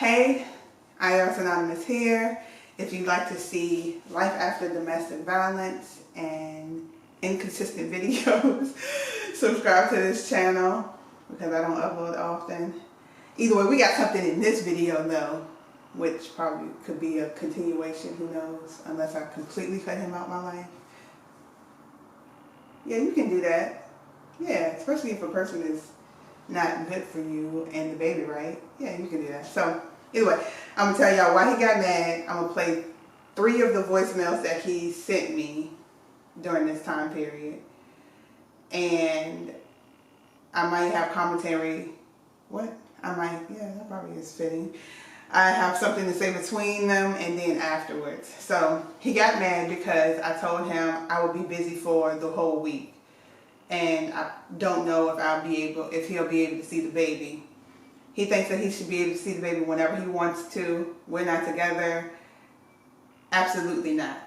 Hey, IRS Anonymous here. If you'd like to see life after domestic violence and inconsistent videos, subscribe to this channel because I don't upload often. Either way, we got something in this video though, which probably could be a continuation, who knows, unless I completely cut him out my life. Yeah, you can do that. Yeah, especially if a person is not good for you and the baby, right? Yeah, you can do that. So, anyway, I'm going to tell y'all why he got mad. I'm going to play 3 of the voicemails that he sent me during this time period. And I might have commentary. What? I might, yeah, that probably is fitting. I have something to say between them and then afterwards. So, he got mad because I told him I would be busy for the whole week. And I don't know if he'll be able to see the baby. He thinks that he should be able to see the baby whenever he wants to. We're not together. Absolutely not.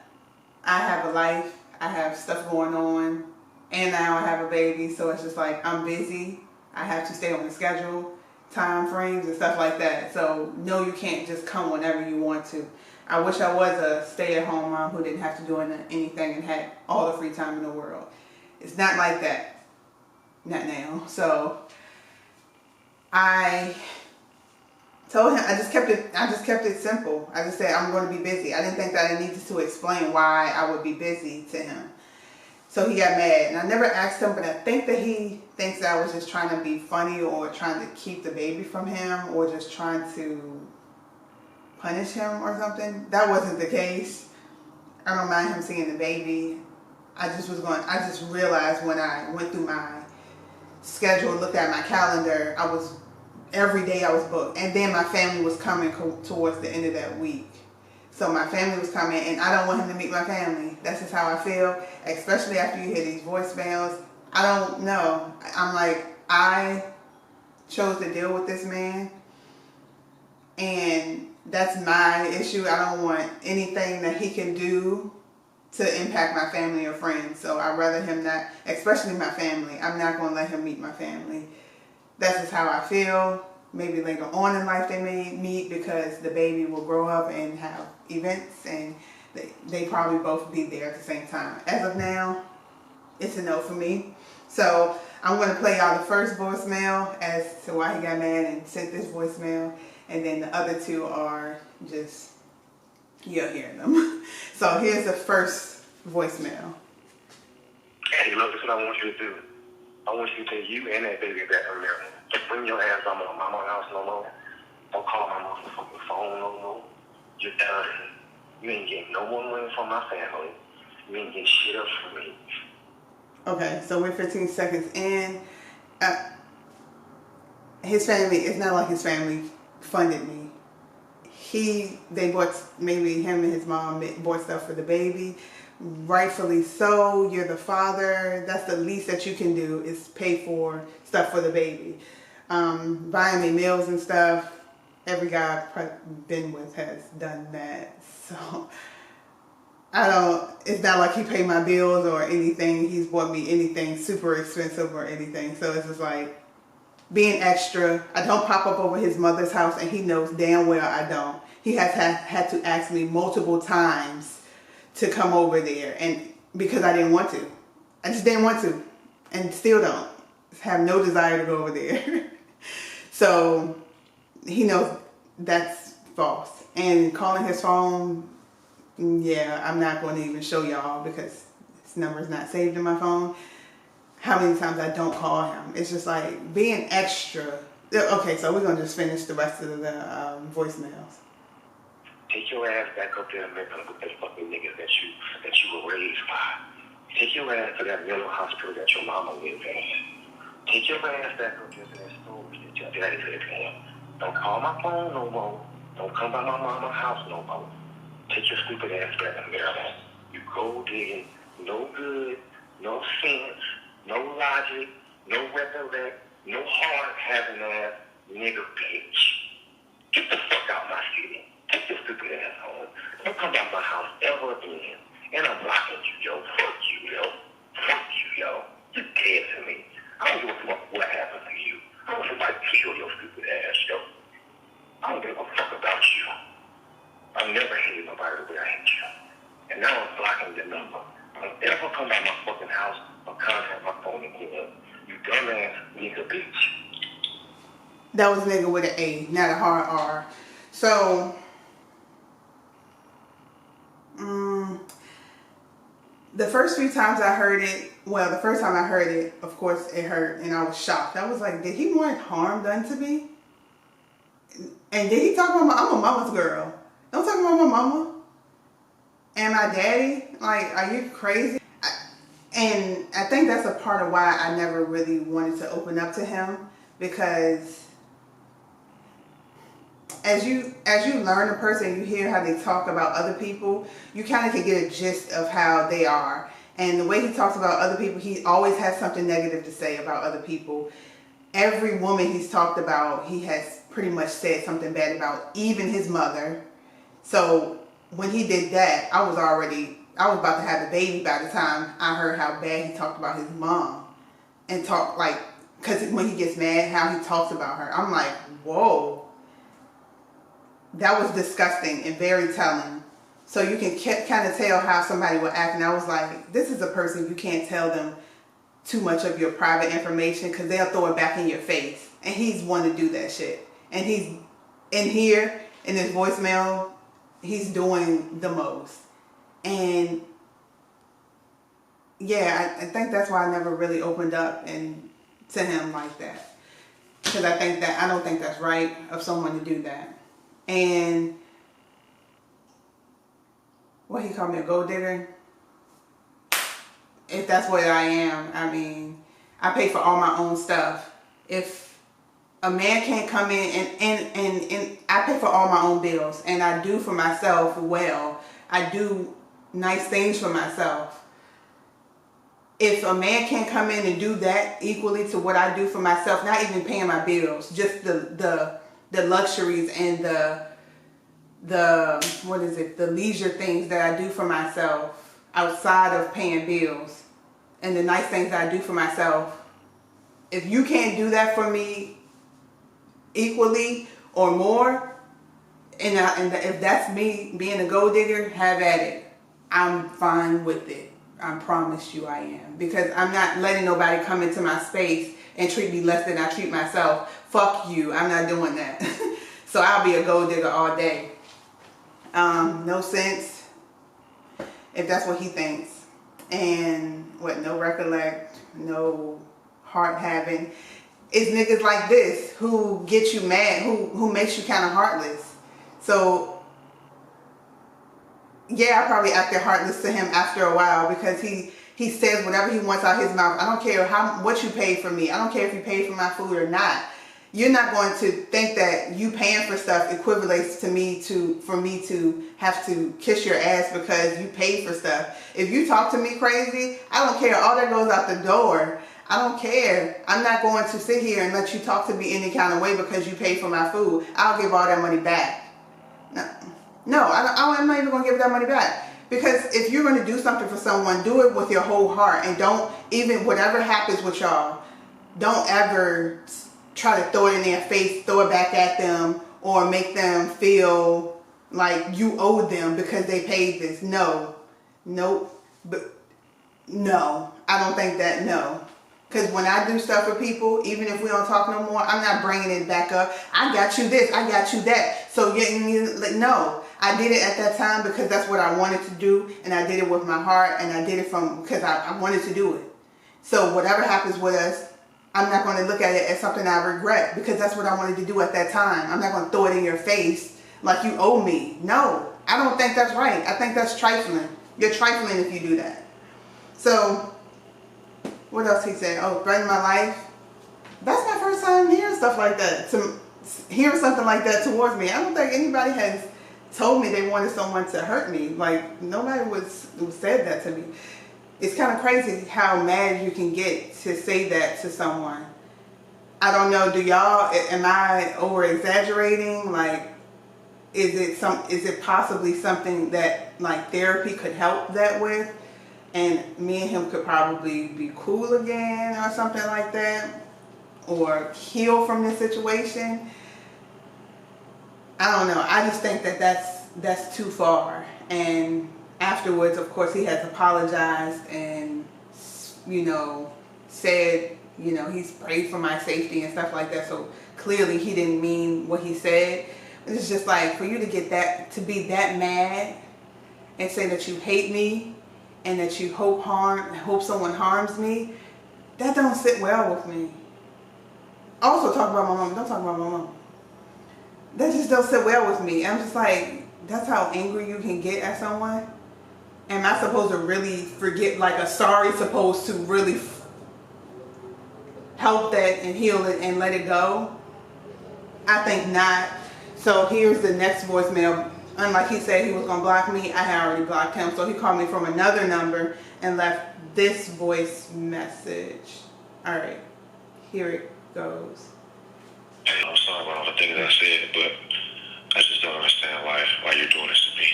I have a life. I have stuff going on. And now I have a baby. So it's just like I'm busy. I have to stay on the schedule, time frames and stuff like that. So no, you can't just come whenever you want to. I wish I was a stay-at-home mom who didn't have to do anything and had all the free time in the world. It's not like that. Not now. So I told him, I just kept it simple. I just said I'm going to be busy. I didn't think that I needed to explain why I would be busy to him. So he got mad. And I never asked him, but I think that he thinks that I was just trying to be funny or trying to keep the baby from him or just trying to punish him or something. That wasn't the case. I don't mind him seeing the baby. I just realized when I went through my schedule and looked at my calendar, every day I was booked. And then my family was coming towards the end of that week. So my family was coming and I don't want him to meet my family. That's just how I feel, especially after you hear these voicemails. I don't know. I'm like, I chose to deal with this man and that's my issue. I don't want anything that he can do to impact my family or friends. So I'd rather him not, especially my family. I'm not going to let him meet my family. That's just how I feel. Maybe later on in life they may meet because the baby will grow up and have events and they probably both be there at the same time. As of now, it's a no for me. So I'm going to play y'all the first voicemail as to why he got mad and sent this voicemail. And then the other 2 are just, you'll hear them. So here's the first voicemail. Hey, look, this is what I want you to do. I want you to take you and that baby back from there. Just bring your ass on my mama's house no more. Don't call my motherfucking phone no more. You're done. You ain't getting no more money from my family. You ain't getting shit else from me. Okay, so we're 15 seconds in. His family, it's not like his family funded me. They bought, maybe him and his mom bought stuff for the baby. Rightfully so. You're the father. That's the least that you can do is pay for stuff for the baby. Buying me meals and stuff. Every guy I've been with has done that. So it's not like he paid my bills or anything. He's bought me anything super expensive or anything. So it's just like being extra. I don't pop up over his mother's house and he knows damn well I don't. He has had to ask me multiple times to come over there and because I didn't want to. I just didn't want to and still don't. Have no desire to go over there. So he knows that's false. And calling his phone, yeah, I'm not going to even show y'all because his number is not saved in my phone. How many times I don't call him. It's just like being extra. Okay, so we're going to just finish the rest of the voicemails. Take your ass back up there and make up with that fucking niggas that you were raised by. Take your ass to that mental hospital that your mama lives in. Take your ass back up there to that storage that your daddy lives in. Don't call my phone no more. Don't come by my mama's house no more. Take your stupid ass back to Maryland. You gold digging, no good, no sense, no logic, no recollect, no heart having ass nigga bitch. Get the fuck out my city. Take your stupid ass home. Don't come back to my house ever again. And I'm blocking you, yo. Fuck you, yo. Fuck you, yo. You're dead to me. I don't give a fuck what happened to you. I don't want somebody to kill your stupid ass, yo. I don't give a fuck about you. I never hated nobody the way I hate you. And now I'm blocking the number. Don't ever come by my fucking house or contact my phone again. You dumbass nigga bitch. That was nigga with an A, not a hard R. So, the first few times I heard it, well, the first time I heard it, of course, it hurt, and I was shocked. I was like, did he want harm done to me? And did he talk about I'm a mama's girl. Don't talk about my mama and my daddy. Like, are you crazy? And I think that's a part of why I never really wanted to open up to him, because as you learn a person, you hear how they talk about other people, you kind of can get a gist of how they are. And the way he talks about other people, he always has something negative to say about other people. Every woman he's talked about, he has pretty much said something bad about, even his mother. So when he did that, I was about to have a baby by the time I heard how bad he talked about his mom. And talk like, because when he gets mad, how he talks about her. I'm like, whoa. That was disgusting and very telling. So you can kind of tell how somebody will act. And I was like, this is a person you can't tell them too much of your private information, because they'll throw it back in your face. And he's one to do that shit. And he's in here, in his voicemail, he's doing the most. And yeah, I think that's why I never really opened up to him like that. Because I don't think that's right of someone to do that. And what he called me, a gold digger? If that's what I am, I mean, I pay for all my own stuff. If a man can't come in and I pay for all my own bills, and I do for myself well. I do nice things for myself. If a man can't come in and do that equally to what I do for myself, not even paying my bills, just the luxuries and the leisure things that I do for myself outside of paying bills, and the nice things that I do for myself, if you can't do that for me equally or more, and if that's me being a gold digger, have at it. I'm fine with it. I promise you I am. Because I'm not letting nobody come into my space and treat me less than I treat myself. Fuck you. I'm not doing that. So I'll be a gold digger all day. No sense, if that's what he thinks. And no recollect, no heart having. It's niggas like this who get you mad, who makes you kind of heartless. So yeah, I probably acted heartless to him after a while, because he says whatever he wants out his mouth. I don't care what you paid for me. I don't care if you paid for my food or not. You're not going to think that you paying for stuff equivalates for me to have to kiss your ass because you paid for stuff. If you talk to me crazy, I don't care. All that goes out the door. I don't care. I'm not going to sit here and let you talk to me any kind of way because you paid for my food. I'll give all that money back. No, I'm not even going to give that money back. Because if you're going to do something for someone, do it with your whole heart. And don't, even whatever happens with y'all, don't ever try to throw it in their face, throw it back at them, or make them feel like you owe them because they paid this. No. Nope. But no. I don't think that, no. Because when I do stuff for people, even if we don't talk no more, I'm not bringing it back up. I got you this, I got you that. So, no. I did it at that time because that's what I wanted to do, and I did it with my heart, and I did it because I wanted to do it. So whatever happens with us, I'm not going to look at it as something I regret, because that's what I wanted to do at that time. I'm not going to throw it in your face like you owe me. No, I don't think that's right. I think that's trifling. You're trifling if you do that. So, what else he said? Oh, threaten my life. That's my first time hearing stuff like that. Hearing something like that towards me. I don't think anybody has told me they wanted someone to hurt me. Like, nobody said that to me. It's kind of crazy how mad you can get to say that to someone. I don't know, am I over exaggerating? Like, is it possibly something that like therapy could help that with? And me and him could probably be cool again or something like that, or heal from this situation. I don't know. I just think that that's too far. And afterwards, of course, he has apologized and, you know, said, you know, he's prayed for my safety and stuff like that. So clearly he didn't mean what he said. It's just like, for you to get that, to be that mad and say that you hate me and that you hope someone harms me, that don't sit well with me. Also talk about my mom. Don't talk about my mom. That just don't sit well with me. I'm just like, that's how angry you can get at someone? Am I supposed to really forget, like a sorry supposed to really help that and heal it and let it go? I think not. So here's the next voicemail. Unlike he said he was going to block me, I had already blocked him. So he called me from another number and left this voice message. All right, here it goes. I'm sorry about all the things I said, but I just don't understand why you're doing this to me.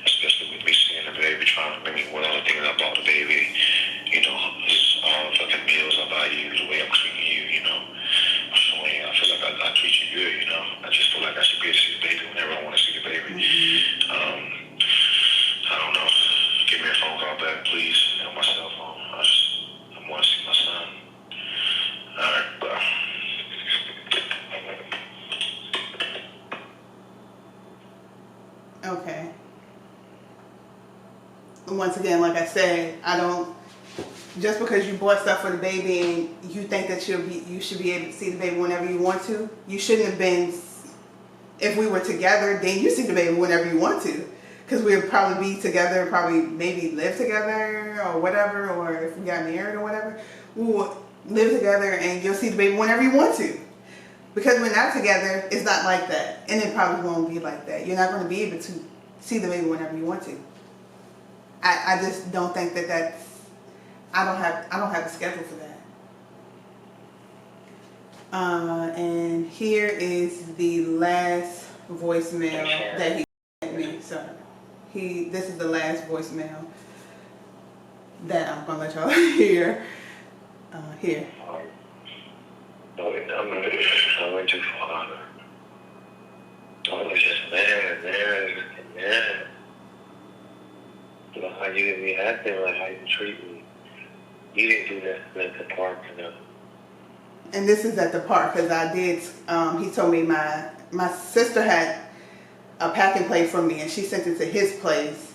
Especially with me seeing the baby, trying to make me one of the things I bought the baby. You know, it's all the fucking meals I buy you, the way I'm treating you, you know. So I feel like I treat you good, you know. I just feel like I should be able to see the baby whenever I want to see the baby. I don't know. Give me a phone call back, please, on my cell phone. I want to see my son. All right, bye. Okay. Once again, like I said, I don't, just because you bought stuff for the baby and you think that you should be able to see the baby whenever you want to, you shouldn't have been, if we were together, then you see the baby whenever you want to. Because we would probably be together, probably maybe live together or whatever, or if we got married or whatever, we will live together and you'll see the baby whenever you want to. Because we're not together, it's not like that. And it probably won't be like that. You're not going to be able to see the baby whenever you want to. I just don't think that that's, I don't have a schedule for that. And here is the last voicemail that he sent me. So this is the last voicemail that I'm going to let y'all hear. Here. I went too far. I was just mad. You know, how you be acting, like how you treat me. You didn't do that at the park, you know. And this is at the park, because I did, he told me my sister had a packing plate for me, and she sent it to his place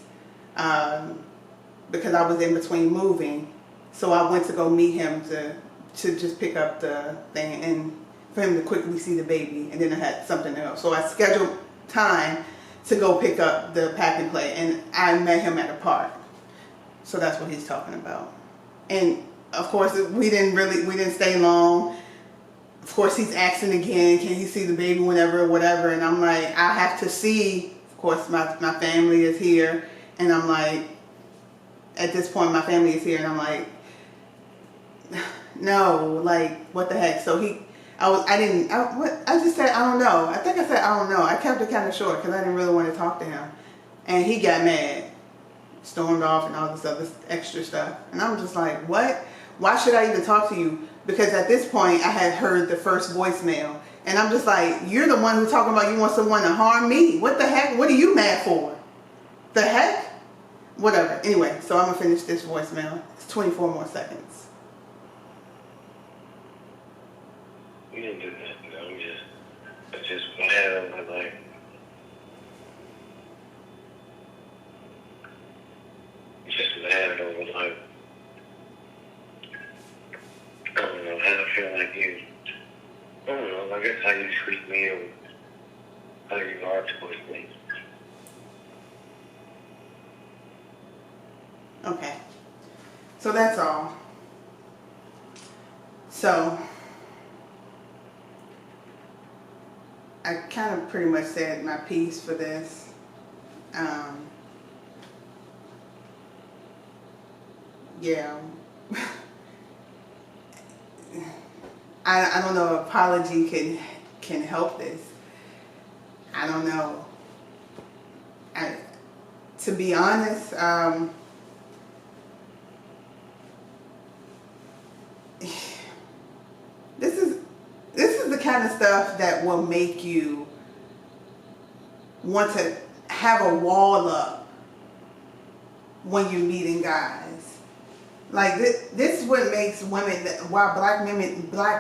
because I was in between moving. So I went to go meet him to just pick up the thing and for him to quickly see the baby, and then I had something else. So I scheduled time to go pick up the packing plate, and I met him at a park. So that's what he's talking about. And of course, we didn't stay long. Of course, he's asking again, can he see the baby whenever, whatever, and I'm like, I have to see. Of course, my family is here, and I'm like, at this point, my family is here, and I'm like, no, like, what the heck? So I just said, I don't know. I think I said, I don't know. I kept it kind of short because I didn't really want to talk to him. And he got mad, stormed off and all this other extra stuff. And I'm just like, what? Why should I even talk to you? Because at this point, I had heard the first voicemail. And I'm just like, you're the one who's talking about you want someone to harm me. What the heck? What are you mad for? The heck? Whatever. Anyway, so I'm going to finish this voicemail. It's 24 more seconds. You didn't do that, you know. I just mad. I'm like, just mad over like, I don't know how I feel like you. I don't know. I guess how you treat me or how you are towards me. Okay. So that's all. So I kind of pretty much said my piece for this. Yeah. I don't know if apology can help this. I don't know. To be honest, this is the kind of stuff that will make you want to have a wall up when you're meeting guys. Like this is what makes women, why black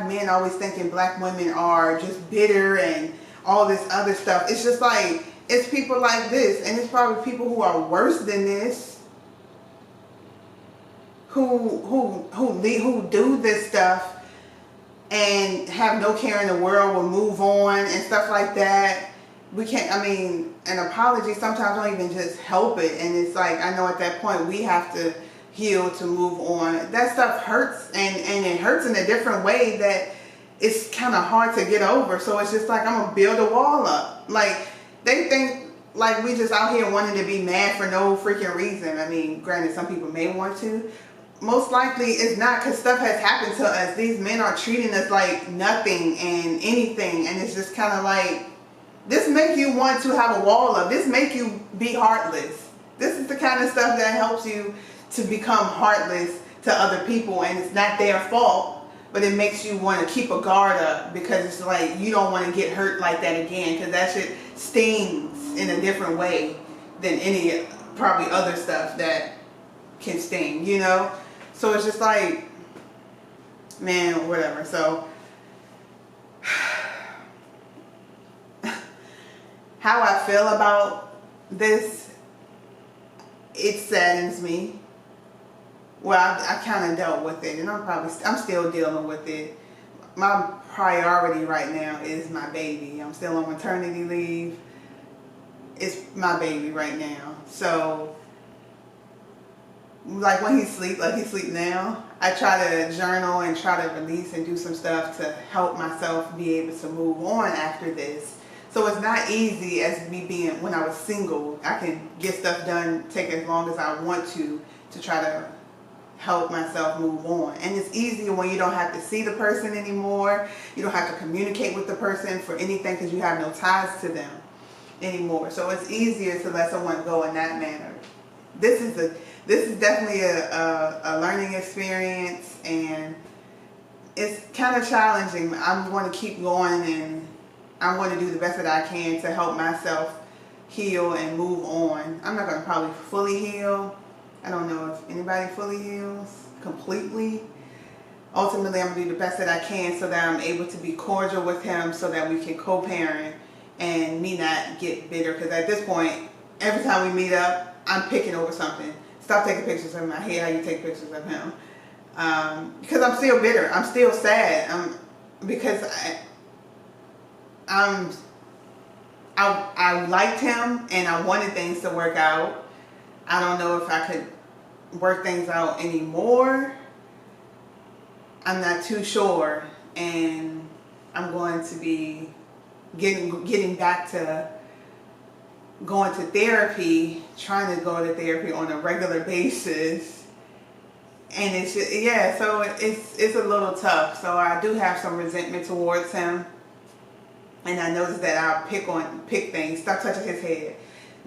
men always thinking black women are just bitter and all this other stuff. It's just like, it's people like this, and it's probably people who are worse than this, who do this stuff and have no care in the world, will move on and stuff like that. We can't, I mean, an apology sometimes don't even just help it. And it's like, I know at that point we have to heal to move on. That stuff hurts, and it hurts in a different way that it's kind of hard to get over. So it's just like, I'm gonna build a wall up. Like, they think like we just out here wanting to be mad for no freaking reason. I mean, granted, some people may want to. Most likely it's not, because stuff has happened to us. These men are treating us like nothing and anything, and it's just kind of like, this make you want to have a wall up. This make you be heartless. This is the kind of stuff that helps you to become heartless to other people, and it's not their fault, but it makes you want to keep a guard up, because it's like you don't want to get hurt like that again, because that shit stings in a different way than any probably other stuff that can sting, you know? So it's just like, man, whatever. So how I feel about this, it saddens me. Well, I kind of dealt with it, and I'm still dealing with it. My priority right now is my baby. I'm still on maternity leave. It's my baby right now. So, like when he sleep, like he sleep now, I try to journal and try to release and do some stuff to help myself be able to move on after this. So it's not easy as me being, when I was single, I can get stuff done, take as long as I want to try to help myself move on. And it's easier when you don't have to see the person anymore. You don't have to communicate with the person for anything, because you have no ties to them anymore. So it's easier to let someone go in that manner. This is definitely a learning experience, and it's kind of challenging. I'm going to keep going, and I'm going to do the best that I can to help myself heal and move on. I'm not going to probably fully heal. I don't know if anybody fully heals completely. Ultimately, I'm going to do the best that I can so that I'm able to be cordial with him, so that we can co-parent and me not get bitter. Because at this point, every time we meet up, I'm picking over something. Stop taking pictures of him. I hate how you take pictures of him. Because I'm still bitter. I'm still sad. Because I liked him, and I wanted things to work out. I don't know if I could work things out anymore. I'm not too sure, and I'm going to be getting back to going to therapy, trying to go to therapy on a regular basis. And it's just, yeah, so it's a little tough. So I do have some resentment towards him, and I notice that I'll pick things. Stop touching his head.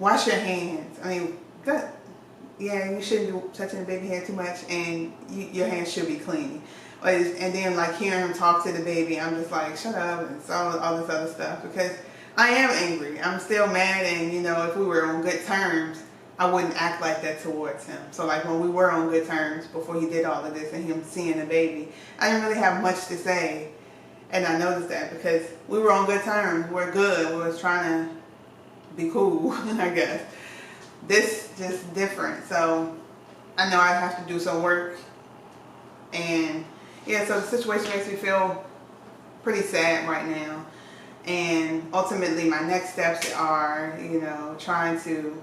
Wash your hands. I mean, yeah, you shouldn't be touching the baby head too much, and your hands should be clean. And then like hearing him talk to the baby, I'm just like, shut up, and all this other stuff, because I am angry. I'm still mad, and you know, if we were on good terms, I wouldn't act like that towards him. So like when we were on good terms before he did all of this and him seeing the baby, I didn't really have much to say. And I noticed that because we were on good terms. We're good. We was trying to be cool, I guess. This just different. So I know I have to do some work. And yeah, so the situation makes me feel pretty sad right now. And ultimately my next steps are, you know, trying to,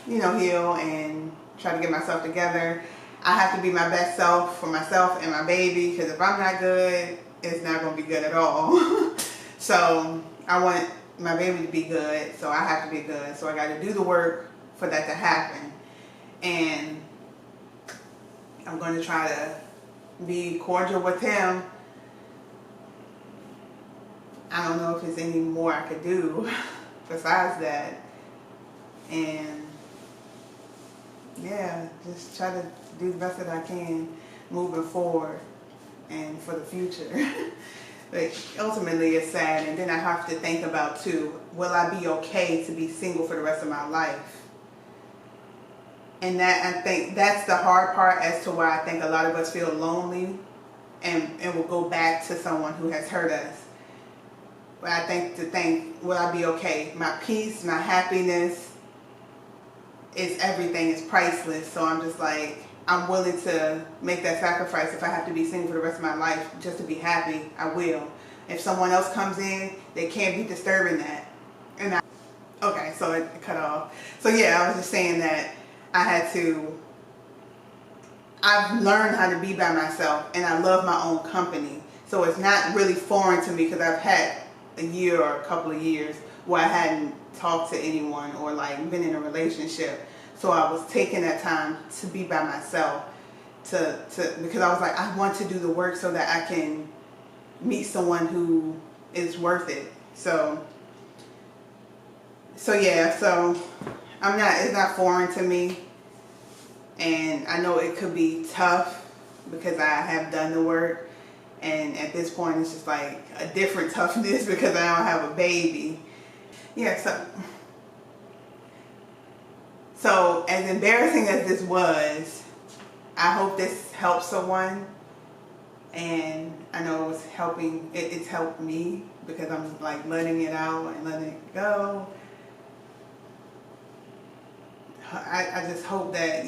heal and try to get myself together. I have to be my best self for myself and my baby, because if I'm not good, it's not going to be good at all. So I want my baby to be good, so I have to be good. So I got to do the work for that to happen. And I'm going to try to be cordial with him. I don't know if there's any more I could do besides that. And yeah, just try to do the best that I can moving forward and for the future. But ultimately it's sad. And then I have to think about too, will I be okay to be single for the rest of my life? And that, I think that's the hard part as to why I think a lot of us feel lonely and will go back to someone who has hurt us. But I think, will I be okay? My peace, my happiness is everything, is priceless. So I'm just like, I'm willing to make that sacrifice. If I have to be single for the rest of my life just to be happy, I will. If someone else comes in, they can't be disturbing that. And okay, so it cut off. So yeah, I was just saying that I've learned how to be by myself, and I love my own company. So it's not really foreign to me, because I've had a year or a couple of years where I hadn't talked to anyone or like been in a relationship. So I was taking that time to be by myself because I was like, I want to do the work so that I can meet someone who is worth it. So yeah, so it's not foreign to me. And I know it could be tough because I have done the work. And at this point, it's just like a different toughness because I don't have a baby. Yeah, so as embarrassing as this was, I hope this helps someone. And I know it's helped me because I'm like letting it out and letting it go. I just hope that,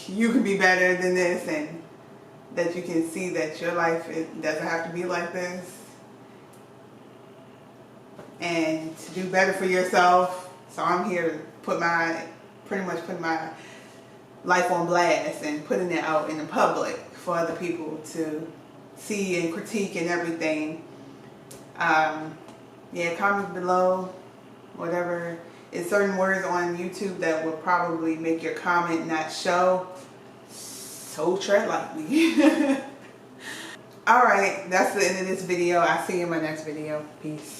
you can be better than this, and that you can see that your life doesn't have to be like this, and to do better for yourself. So I'm here to pretty much put my life on blast and putting it out in the public for other people to see and critique and everything. Yeah, comment below whatever. It's certain words on YouTube that will probably make your comment not show. So tread lightly. Alright, that's the end of this video. I'll see you in my next video. Peace.